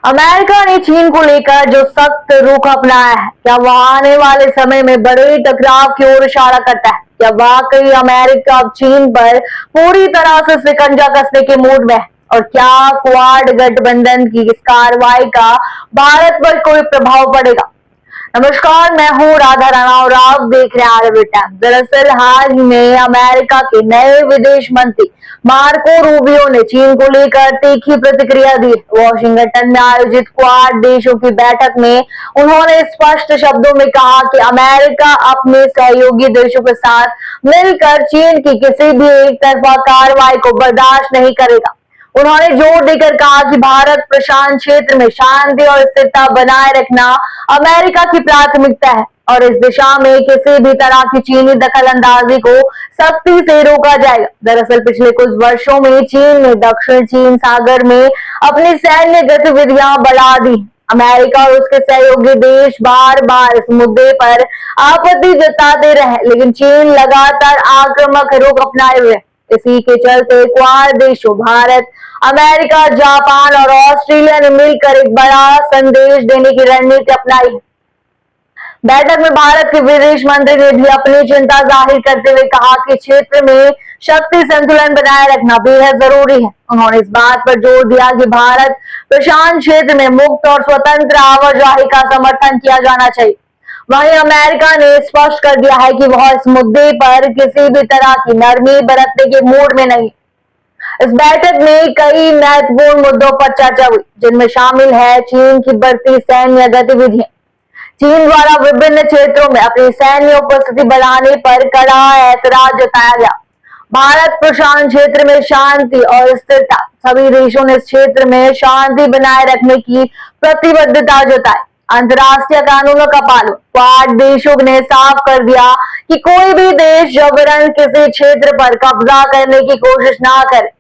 America ने चीन को लेकर जो सख्त रुख अपनाया है, क्या वह आने वाले समय में बड़े टकराव की ओर इशारा करता है? क्या वाकई अमेरिका अब चीन पर पूरी तरह से शिकंजा कसने के मूड में है? और क्या क्वाड गठबंधन की इस कार्रवाई का भारत पर कोई प्रभाव पड़ेगा? नमस्कार, मैं हूँ राधा राणा और आप देख रहे हैं आरबी टाइम। दरअसल हाल ही में अमेरिका के नए विदेश मंत्री मार्को रूबियो ने चीन को लेकर तीखी प्रतिक्रिया दी। वॉशिंगटन में आयोजित क्वाड देशों की बैठक में उन्होंने स्पष्ट शब्दों में कहा कि अमेरिका अपने सहयोगी देशों के साथ मिलकर चीन की किसी भी एक तरफा कार्रवाई को बर्दाश्त नहीं करेगा। उन्होंने जोर देकर कहा कि भारत प्रशांत क्षेत्र में शांति और स्थिरता बनाए रखना अमेरिका की प्राथमिकता है और इस दिशा में किसी भी तरह की चीनी दखलंदाजी को सख्ती से रोका जाएगा। दरअसल पिछले कुछ वर्षों में चीन ने दक्षिण चीन सागर में अपनी सैन्य गतिविधियां बढ़ा दी। अमेरिका और उसके सहयोगी देश बार बार इस मुद्दे पर आपत्ति जताते रहे, लेकिन चीन लगातार आक्रामक रुख अपनाए हुए। इसी के चलते क्वाड देशों भारत, अमेरिका, जापान और ऑस्ट्रेलिया ने मिलकर एक बड़ा संदेश देने की रणनीति अपनाई है। बैठक में भारत के विदेश मंत्री ने भी अपनी चिंता जाहिर करते हुए कहा कि क्षेत्र में शक्ति संतुलन बनाए रखना बेहद जरूरी है। उन्होंने इस बात पर जोर दिया कि भारत प्रशांत क्षेत्र में मुक्त और स्वतंत्र आवाजाही का समर्थन किया जाना चाहिए। वहीं अमेरिका ने स्पष्ट कर दिया है कि वह इस मुद्दे पर किसी भी तरह की नरमी बरतने के मूड में नहीं। इस बैठक में कई महत्वपूर्ण मुद्दों पर चर्चा हुई, जिनमें शामिल है चीन की बढ़ती सैन्य गतिविधियां, चीन द्वारा विभिन्न क्षेत्रों में अपनी सैन्य उपस्थिति बढ़ाने पर कड़ा ऐतराज जताया गया। भारत प्रशांत क्षेत्र में शांति और स्थिरता, सभी देशों ने इस क्षेत्र में शांति बनाए रखने की प्रतिबद्धता जताई। अंतर्राष्ट्रीय कानूनों का पालन, क्वाड देशों ने साफ कर दिया कि कोई भी देश जबरन किसी क्षेत्र पर कब्जा करने की कोशिश ना करे।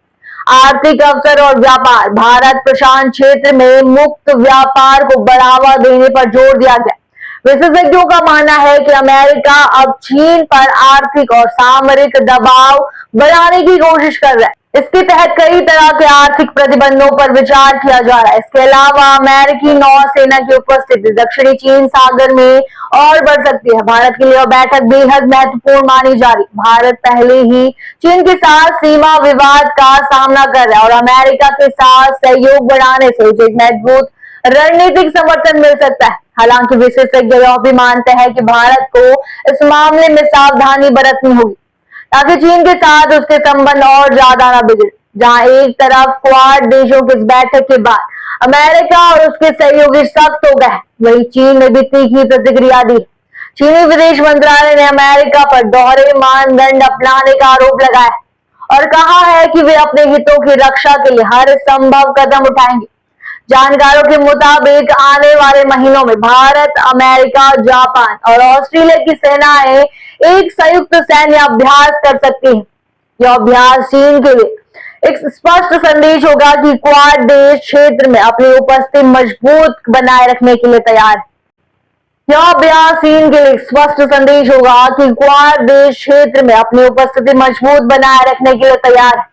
आर्थिक अवसर और व्यापार, भारत प्रशांत क्षेत्र में मुक्त व्यापार को बढ़ावा देने पर जोर दिया गया। विशेषज्ञों का मानना है कि अमेरिका अब चीन पर आर्थिक और सामरिक दबाव बढ़ाने की कोशिश कर रहा है। इसके तहत कई तरह के आर्थिक प्रतिबंधों पर विचार किया जा रहा है। इसके अलावा अमेरिकी नौसेना की उपस्थिति दक्षिणी चीन सागर में और बढ़ सकती है। भारत के लिए बैठक बेहद महत्वपूर्ण मानी जा रही। भारत पहले ही चीन के साथ सीमा विवाद का सामना कर रहा है और अमेरिका के साथ सहयोग बढ़ाने से उसे एक मजबूत रणनीतिक समर्थन मिल सकता है। हालांकि विशेषज्ञ यह भी मानते हैं कि भारत को इस मामले में सावधानी बरतनी होगी ताकि चीन के साथ उसके संबंध और ज्यादा न बिगड़े। जहां एक तरफ क्वाड देशों की इस बैठक के बाद अमेरिका और उसके सहयोगी सख्त हो गए, वहीं चीन ने भी तीखी प्रतिक्रिया दी। चीनी विदेश मंत्रालय ने अमेरिका पर दोहरे मानदंड अपनाने का आरोप लगाया और कहा है कि वे अपने हितों की रक्षा के लिए हर संभव कदम उठाएंगे। जानकारों के मुताबिक आने वाले महीनों में भारत, अमेरिका, जापान और ऑस्ट्रेलिया की सेनाएं एक संयुक्त सैन्य अभ्यास कर सकती हैं। यह अभ्यास चीन के लिए एक स्पष्ट संदेश होगा कि क्वाड देश क्षेत्र में अपनी उपस्थिति मजबूत बनाए रखने के लिए तैयार है। यह अभ्यास चीन के लिए स्पष्ट संदेश होगा कि क्वाड देश क्षेत्र में अपनी उपस्थिति मजबूत बनाए रखने के लिए तैयार है।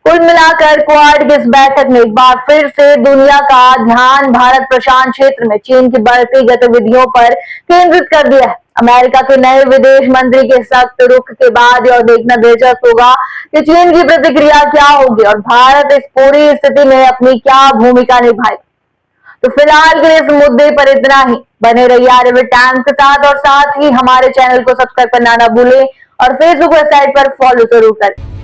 कुल मिलाकर क्वाड की इस बैठक ने एक बार फिर से दुनिया का ध्यान भारत प्रशांत क्षेत्र में चीन की बढ़ती गतिविधियों पर केंद्रित कर दिया है। अमेरिका के नए विदेश मंत्री के सख्त रुख के बाद यह देखना दिलचस्प होगा कि चीन की प्रतिक्रिया क्या होगी और भारत इस पूरी स्थिति में अपनी क्या भूमिका निभाएगा। तो फिलहाल के लिए इस मुद्दे पर इतना ही। बने रहिए आरबी टाइम्स के साथ और साथ ही हमारे चैनल को सब्सक्राइब करना ना भूलें और फेसबुक वेबसाइट पर फॉलो जरूर करें।